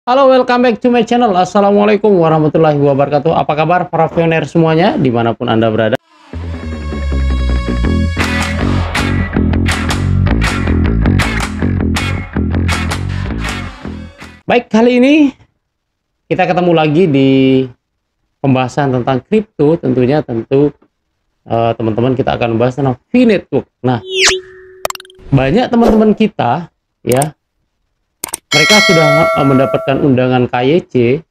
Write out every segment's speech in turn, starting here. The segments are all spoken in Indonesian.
Halo, welcome back to my channel. Assalamualaikum warahmatullahi wabarakatuh. Apa kabar para pioner semuanya, dimanapun Anda berada? Baik, kali ini kita ketemu lagi di pembahasan tentang kripto. Tentunya teman-teman kita akan membahas tentang V-Network. Nah, banyak teman-teman kita ya, mereka sudah mendapatkan undangan KYC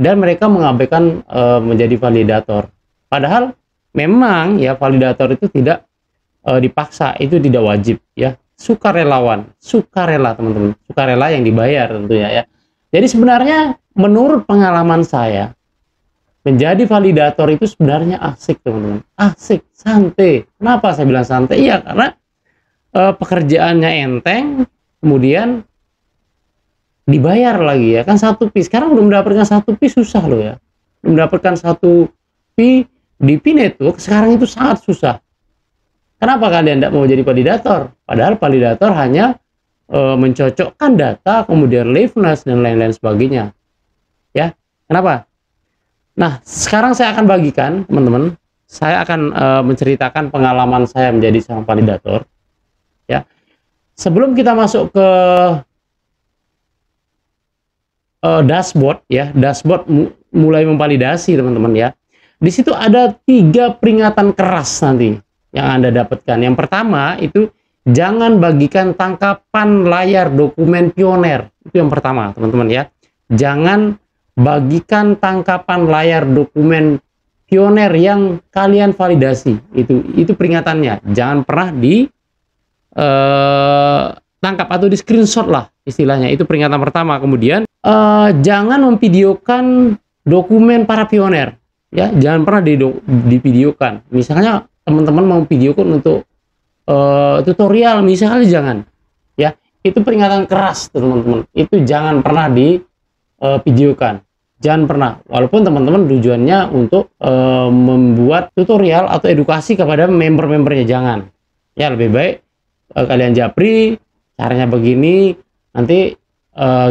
dan mereka mengabaikan menjadi validator. Padahal memang ya validator itu tidak dipaksa, itu tidak wajib ya. Sukarela teman-teman, sukarela yang dibayar tentunya ya. Jadi sebenarnya menurut pengalaman saya, menjadi validator itu sebenarnya asik teman-teman, asik, santai. Kenapa saya bilang santai? Iya, karena pekerjaannya enteng, kemudian dibayar lagi ya kan. Satu pi sekarang belum mendapatkan satu pi susah loh ya, belum mendapatkan satu pi di V-Network sekarang itu sangat susah. Kenapa kalian tidak mau jadi validator? Padahal validator hanya mencocokkan data, kemudian liveness dan lain-lain sebagainya ya. Kenapa? Nah, sekarang saya akan bagikan teman-teman, saya akan menceritakan pengalaman saya menjadi seorang validator ya. Sebelum kita masuk ke dashboard ya, dashboard mulai memvalidasi teman-teman ya. Di situ ada 3 peringatan keras nanti yang Anda dapatkan. Yang pertama itu jangan bagikan tangkapan layar dokumen pioner. Itu yang pertama teman-teman ya. Jangan bagikan tangkapan layar dokumen pioner yang kalian validasi. Itu peringatannya. Jangan pernah di tangkap atau di screenshot lah istilahnya. Itu peringatan pertama. Kemudian jangan memvideokan dokumen para pioner ya, jangan pernah divideokan. Misalnya teman-teman mau videokan untuk tutorial misalnya, jangan ya. Itu peringatan keras teman-teman, itu jangan pernah divideokan, jangan pernah. Walaupun teman-teman tujuannya untuk membuat tutorial atau edukasi kepada member-membernya, jangan ya. Lebih baik kalian japri caranya begini, nanti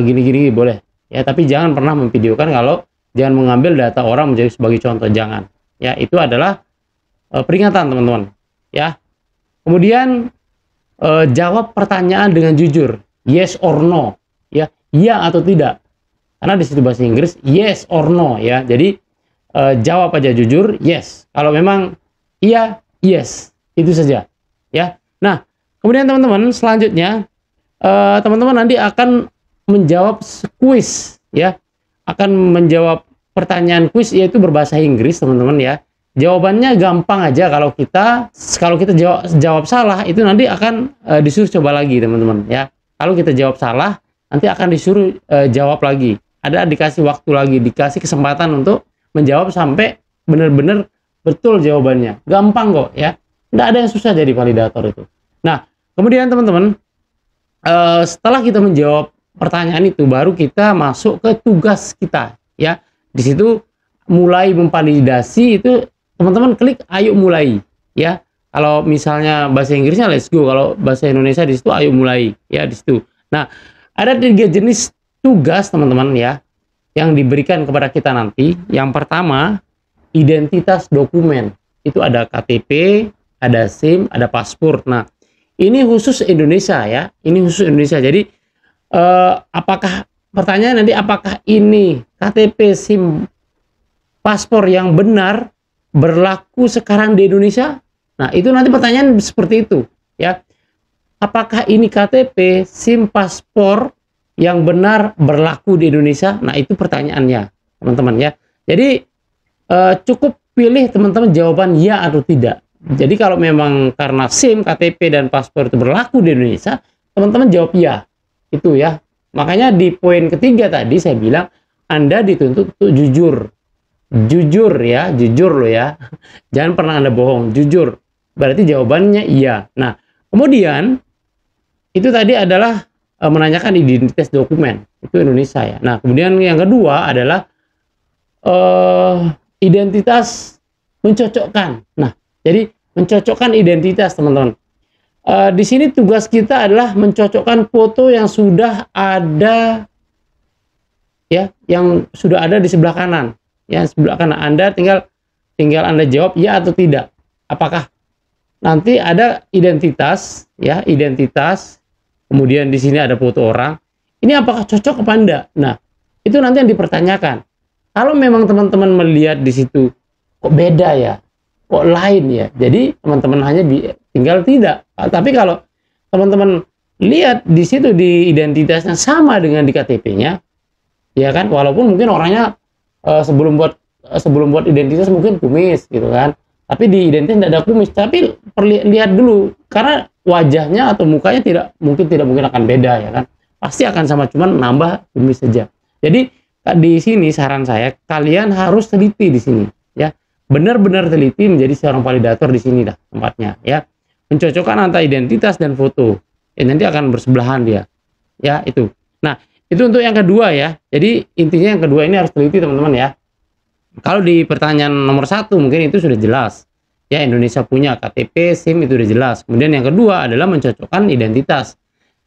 gini-gini boleh ya, tapi jangan pernah memvideokan. Kalau jangan mengambil data orang menjadi sebagai contoh, jangan ya. Itu adalah peringatan teman-teman ya. Kemudian jawab pertanyaan dengan jujur, yes or no ya, iya atau tidak, karena di situ bahasa Inggris yes or no ya. Jadi jawab aja jujur, yes. Kalau memang iya, yes, itu saja ya. Nah, kemudian teman-teman selanjutnya teman-teman nanti akan menjawab kuis ya, akan menjawab pertanyaan kuis, yaitu berbahasa Inggris teman-teman ya. Jawabannya gampang aja. Kalau kita jawab salah, itu nanti akan disuruh coba lagi teman-teman ya. Kalau kita jawab salah, nanti akan disuruh jawab lagi, ada dikasih waktu lagi, dikasih kesempatan untuk menjawab sampai benar-benar betul jawabannya. Gampang kok ya, tidak ada yang susah jadi validator itu. Nah, kemudian teman-teman, setelah kita menjawab pertanyaan itu, baru kita masuk ke tugas kita ya. Di situ mulai memvalidasi itu teman-teman klik ayo mulai ya. Kalau misalnya bahasa Inggrisnya let's go, kalau bahasa Indonesia di situ ayo mulai ya, di situ. Nah, ada 3 jenis tugas teman-teman ya yang diberikan kepada kita nanti. Yang pertama, identitas dokumen. Itu ada KTP, ada SIM, ada paspor. Nah, ini khusus Indonesia ya, ini khusus Indonesia. Jadi apakah, pertanyaan nanti, apakah ini KTP, SIM, paspor yang benar berlaku sekarang di Indonesia? Nah, itu nanti pertanyaan seperti itu ya. Apakah ini KTP, SIM, paspor yang benar berlaku di Indonesia? Nah, itu pertanyaannya teman-teman ya. Jadi cukup pilih teman-teman jawaban ya atau tidak. Jadi kalau memang karena SIM, KTP, dan paspor itu berlaku di Indonesia, teman-teman jawab ya. Itu ya. Makanya di poin ketiga tadi saya bilang Anda dituntut untuk jujur. Jujur ya, jujur loh ya. Jangan pernah Anda bohong, jujur. Berarti jawabannya iya. Nah, kemudian itu tadi adalah menanyakan identitas dokumen. Itu Indonesia ya. Nah, kemudian yang kedua adalah identitas mencocokkan. Nah, jadi mencocokkan identitas teman-teman. Di sini tugas kita adalah mencocokkan foto yang sudah ada ya yang sudah ada di sebelah kanan. Ya, sebelah kanan Anda tinggal Anda jawab ya atau tidak. Apakah nanti ada identitas, ya, identitas, kemudian di sini ada foto orang. Ini apakah cocok apa enggak? Nah, itu nanti yang dipertanyakan. Kalau memang teman-teman melihat di situ kok beda ya, kok lain ya, jadi teman-teman hanya tinggal tidak. Tapi kalau teman-teman lihat di situ di identitasnya sama dengan di KTP-nya, ya kan, walaupun mungkin orangnya sebelum buat identitas mungkin kumis gitu kan, tapi di identitas tidak ada kumis, tapi lihat dulu, karena wajahnya atau mukanya tidak mungkin akan beda, ya kan, pasti akan sama, cuman nambah kumis saja. Jadi di sini saran saya, kalian harus teliti di sini, ya, benar-benar teliti, menjadi seorang validator di sini dah tempatnya, ya, mencocokkan antara identitas dan foto, ya, nanti akan bersebelahan dia, ya, itu. Nah, itu untuk yang kedua, ya. Jadi intinya yang kedua ini harus teliti, teman-teman, ya. Kalau di pertanyaan nomor 1 mungkin itu sudah jelas, ya, Indonesia punya KTP, SIM, itu udah jelas. Kemudian yang kedua adalah mencocokkan identitas,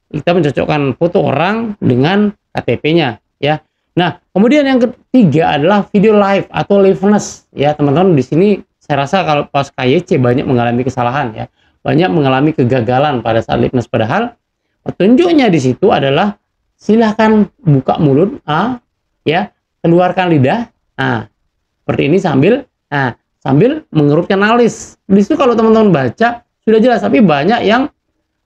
kita mencocokkan foto orang dengan KTP-nya, ya. Nah, kemudian yang ketiga adalah video live atau liveness, ya, teman-teman. Di sini saya rasa kalau pas KYC banyak mengalami kesalahan, ya, banyak mengalami kegagalan pada saat liveness, padahal petunjuknya di situ adalah silahkan buka mulut, ya, keluarkan lidah, seperti ini sambil mengerutkan alis. Di situ kalau teman-teman baca sudah jelas, tapi banyak yang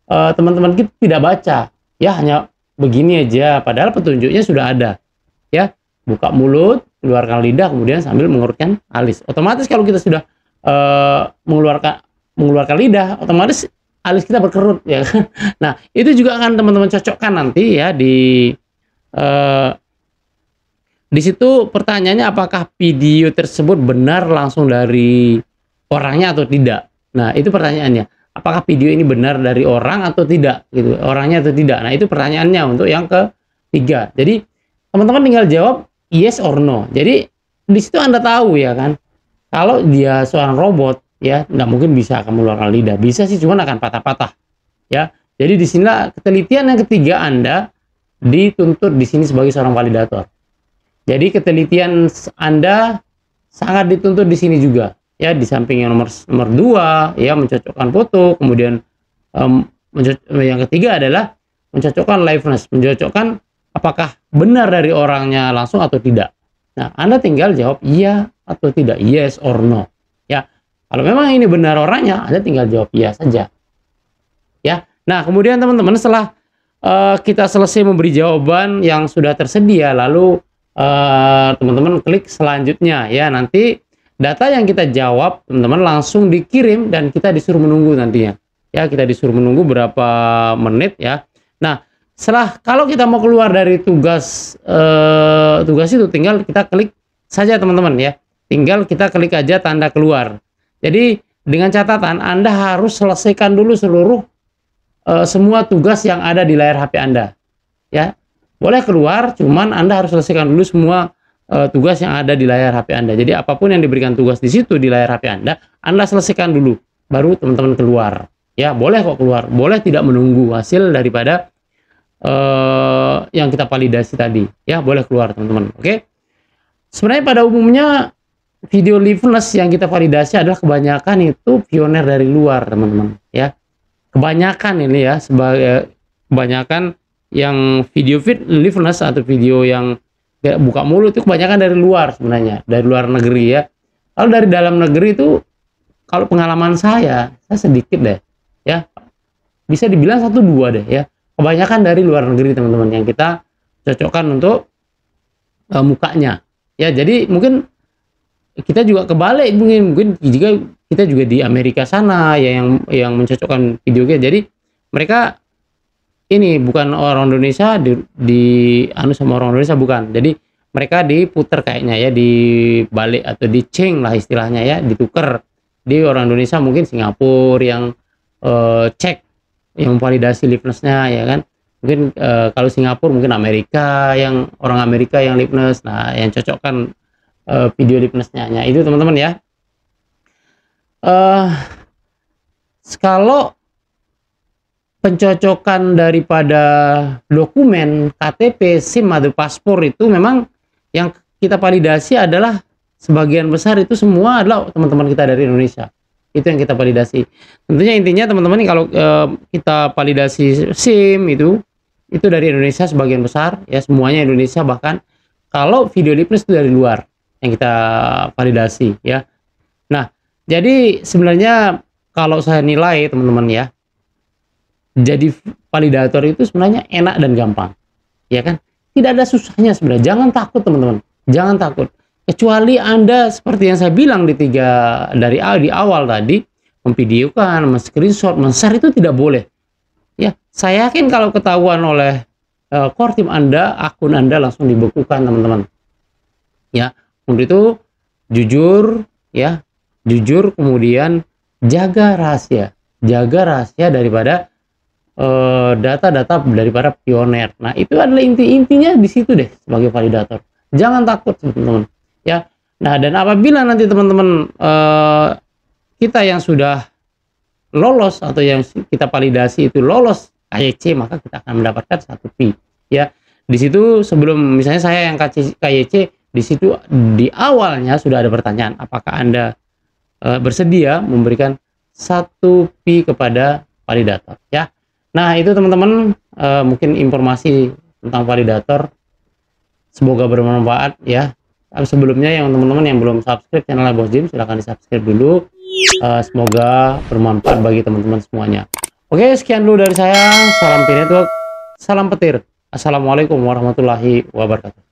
teman-teman kita tidak baca, ya, hanya begini aja, padahal petunjuknya sudah ada, ya, buka mulut, keluarkan lidah, kemudian sambil mengerutkan alis. Otomatis kalau kita sudah mengeluarkan lidah, otomatis alis kita berkerut, ya kan. Nah, itu juga akan teman-teman cocokkan nanti, ya, di situ pertanyaannya apakah video tersebut benar langsung dari orangnya atau tidak. Nah, itu pertanyaannya. Apakah video ini benar dari orang atau tidak, gitu, orangnya atau tidak. Nah, itu pertanyaannya untuk yang ketiga. Jadi teman-teman tinggal jawab yes or no. Jadi di situ Anda tahu, ya kan, kalau dia seorang robot, ya, nggak mungkin bisa akan mengeluarkan lidah. Bisa sih, cuman akan patah-patah, ya. Jadi disinilah ketelitian yang ketiga Anda dituntut di sini sebagai seorang validator. Jadi ketelitian Anda sangat dituntut di sini juga, ya. Di samping yang nomor 2, ya, mencocokkan foto, kemudian yang ketiga adalah mencocokkan liveness, mencocokkan apakah benar dari orangnya langsung atau tidak. Nah, Anda tinggal jawab iya atau tidak, yes or no, ya. Kalau memang ini benar orangnya, Anda tinggal jawab iya saja, ya. Nah, kemudian teman-teman, setelah kita selesai memberi jawaban yang sudah tersedia, lalu teman-teman klik selanjutnya, ya. Nanti data yang kita jawab, teman-teman, langsung dikirim dan kita disuruh menunggu nantinya, ya. Kita disuruh menunggu berapa menit, ya. Nah, kalau kita mau keluar dari tugas itu, tinggal kita klik saja, teman-teman, ya. Tinggal kita klik aja tanda keluar. Jadi dengan catatan Anda harus selesaikan dulu seluruh semua tugas yang ada di layar HP Anda, ya. Boleh keluar, cuman Anda harus selesaikan dulu semua tugas yang ada di layar HP Anda. Jadi apapun yang diberikan tugas di situ di layar HP Anda selesaikan dulu, baru teman-teman keluar, ya. Boleh kok keluar, boleh tidak menunggu hasil daripada yang kita validasi tadi, ya. Boleh keluar, teman-teman. Oke. Sebenarnya pada umumnya video liveness yang kita validasi adalah kebanyakan itu pioner dari luar, teman-teman, ya. Kebanyakan ini, ya, sebagai kebanyakan yang video liveness atau video yang buka mulut itu kebanyakan dari luar, sebenarnya dari luar negeri, ya. Kalau dari dalam negeri itu, kalau pengalaman saya sedikit deh, ya, bisa dibilang 1-2 deh, ya. Kebanyakan dari luar negeri, teman-teman, yang kita cocokkan untuk mukanya, ya. Jadi mungkin kita juga kebalik, mungkin jika kita juga di Amerika sana, ya, yang mencocokkan video kita. Jadi mereka ini bukan orang Indonesia di anu sama orang Indonesia, bukan. Jadi mereka diputer kayaknya, ya, dibalik atau diceng lah istilahnya, ya, ditukar. Di orang Indonesia mungkin Singapura yang cek, yang validasi liveness-nya, ya kan. Mungkin kalau Singapura mungkin Amerika, yang orang Amerika yang liveness, nah, yang cocokkan video liveness-nya. Nah, itu, teman-teman, ya. Kalau pencocokan daripada dokumen KTP, SIM atau paspor itu memang yang kita validasi adalah sebagian besar itu semua adalah teman-teman kita dari Indonesia. Itu yang kita validasi. Tentunya intinya teman-teman nih, kalau kita validasi SIM itu dari Indonesia sebagian besar, ya semuanya Indonesia. Bahkan kalau video lipness itu dari luar yang kita validasi, ya. Nah, jadi sebenarnya kalau saya nilai teman-teman ya, jadi validator itu sebenarnya enak dan gampang, ya kan? Tidak ada susahnya sebenarnya. Jangan takut teman-teman, jangan takut. Kecuali Anda seperti yang saya bilang di awal tadi, memvideokan, men-screenshot, men-share itu tidak boleh. Ya, saya yakin kalau ketahuan oleh core team Anda, akun Anda langsung dibekukan teman-teman. Ya, untuk itu jujur, ya, jujur, kemudian jaga rahasia daripada data-data dari para pioner. Nah, itu adalah intinya di situ deh sebagai validator. Jangan takut teman-teman, ya. Nah, dan apabila nanti teman-teman kita yang sudah lolos atau yang kita validasi itu lolos KYC, maka kita akan mendapatkan 1 fee, ya. Di situ sebelum misalnya saya yang KYC, di situ di awalnya sudah ada pertanyaan, apakah Anda bersedia memberikan 1 fee kepada validator, ya. Nah, itu teman-teman mungkin informasi tentang validator, semoga bermanfaat ya. Sebelumnya yang teman-teman yang belum subscribe channel Bos Jim, silahkan di subscribe dulu. Semoga bermanfaat bagi teman-teman semuanya. Oke, sekian dulu dari saya. Salam Pi Network, salam petir. Assalamualaikum warahmatullahi wabarakatuh.